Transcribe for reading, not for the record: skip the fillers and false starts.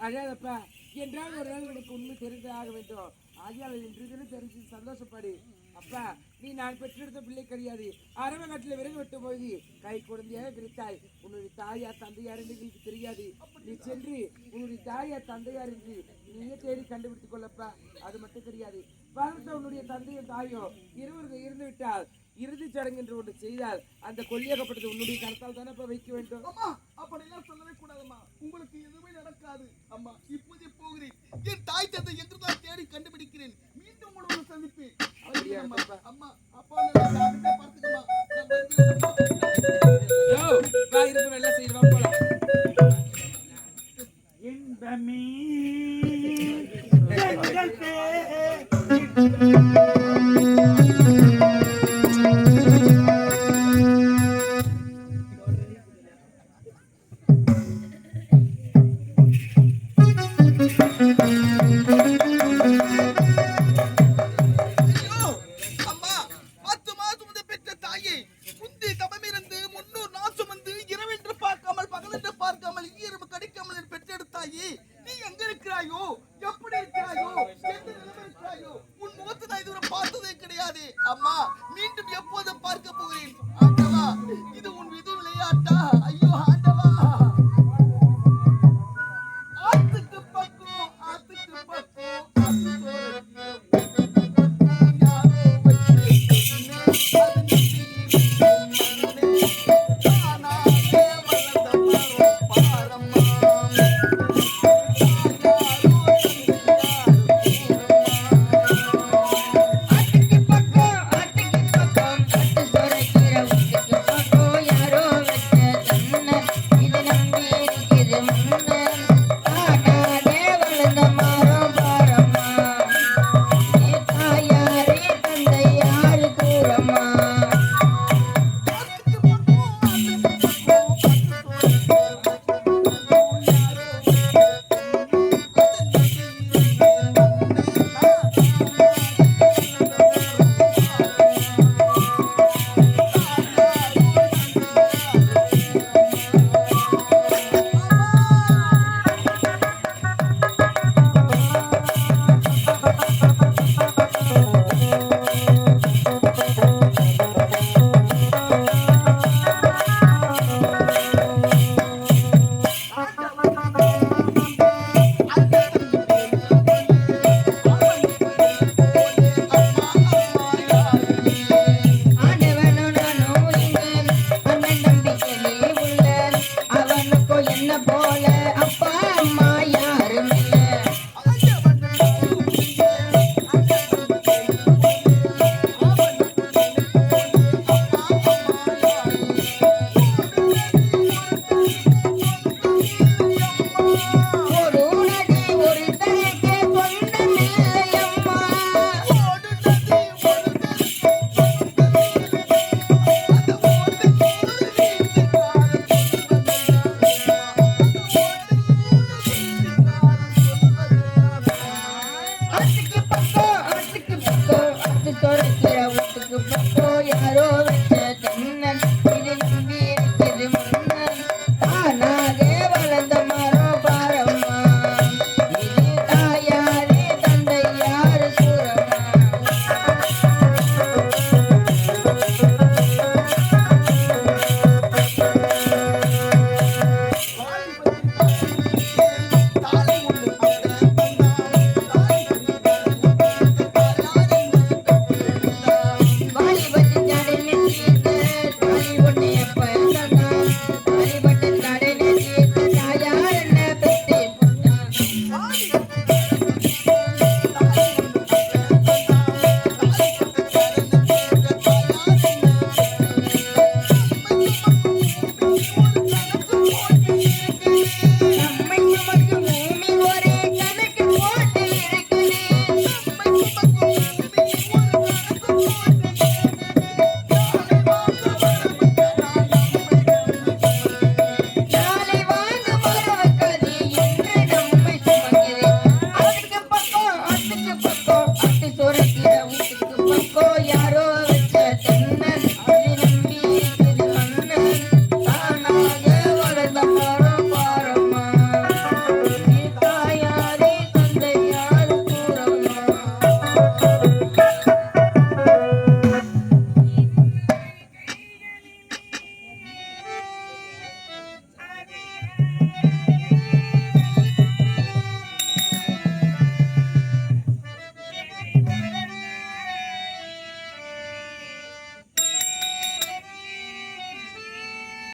அழாதப்பா என்றால் ஒரு நாள் எனக்கு உண்மை தெரிந்தாக வேண்டும். ஆகியால் என்று தெரிஞ்சு சந்தோஷப்படு. அப்பா, நீ நான் பெற்றெடுத்த பிள்ளை கிடையாது. அரவ நாட்டில் விறகு வெட்டும் போது கை குழந்தையாக கிடைத்தாய். உன்னுடைய தாயார் தந்தையார் என்று எங்களுக்கு தெரியாது. நீ சென்று உன்னுடைய தாயார் தந்தையார் என்று நீயே தேடி கண்டுபிடித்துக் கொள்ளப்பா. அது மட்டும் தெரியாது, வளர்த்த உன்னுடைய தந்தையும் தாயோ இருவர்கள் இருந்து விட்டால் இறுதி சடங்கு என்று ஒன்று செய்தால் அந்த கொல்லியாகப்பட்டது உன்னுடைய கருத்தால் தானே வைக்க வேண்டும். அம்மா, அப்படியெல்லாம் சொல்லவே கூடாதம்மா. உங்களுக்கு எதுவுமே நடக்காது அம்மா. இப்போதே போகிறேன். என் தாய் தந்தை எங்குதான் தேடி கண்டுபிடிக்கிறேன். மீண்டும் உங்களோட சந்திப்பேன். அம்மா, அப்பா பார்த்துக்கமா. வெள்ள செய்வா போலாம். இன்பமே அம்மா, மீண்டும் எப்போது பார்க்க போகிறேன்? ஆண்டவா, இது உன் விதி விளையாட்டா? ஐயோ ஆண்டவா.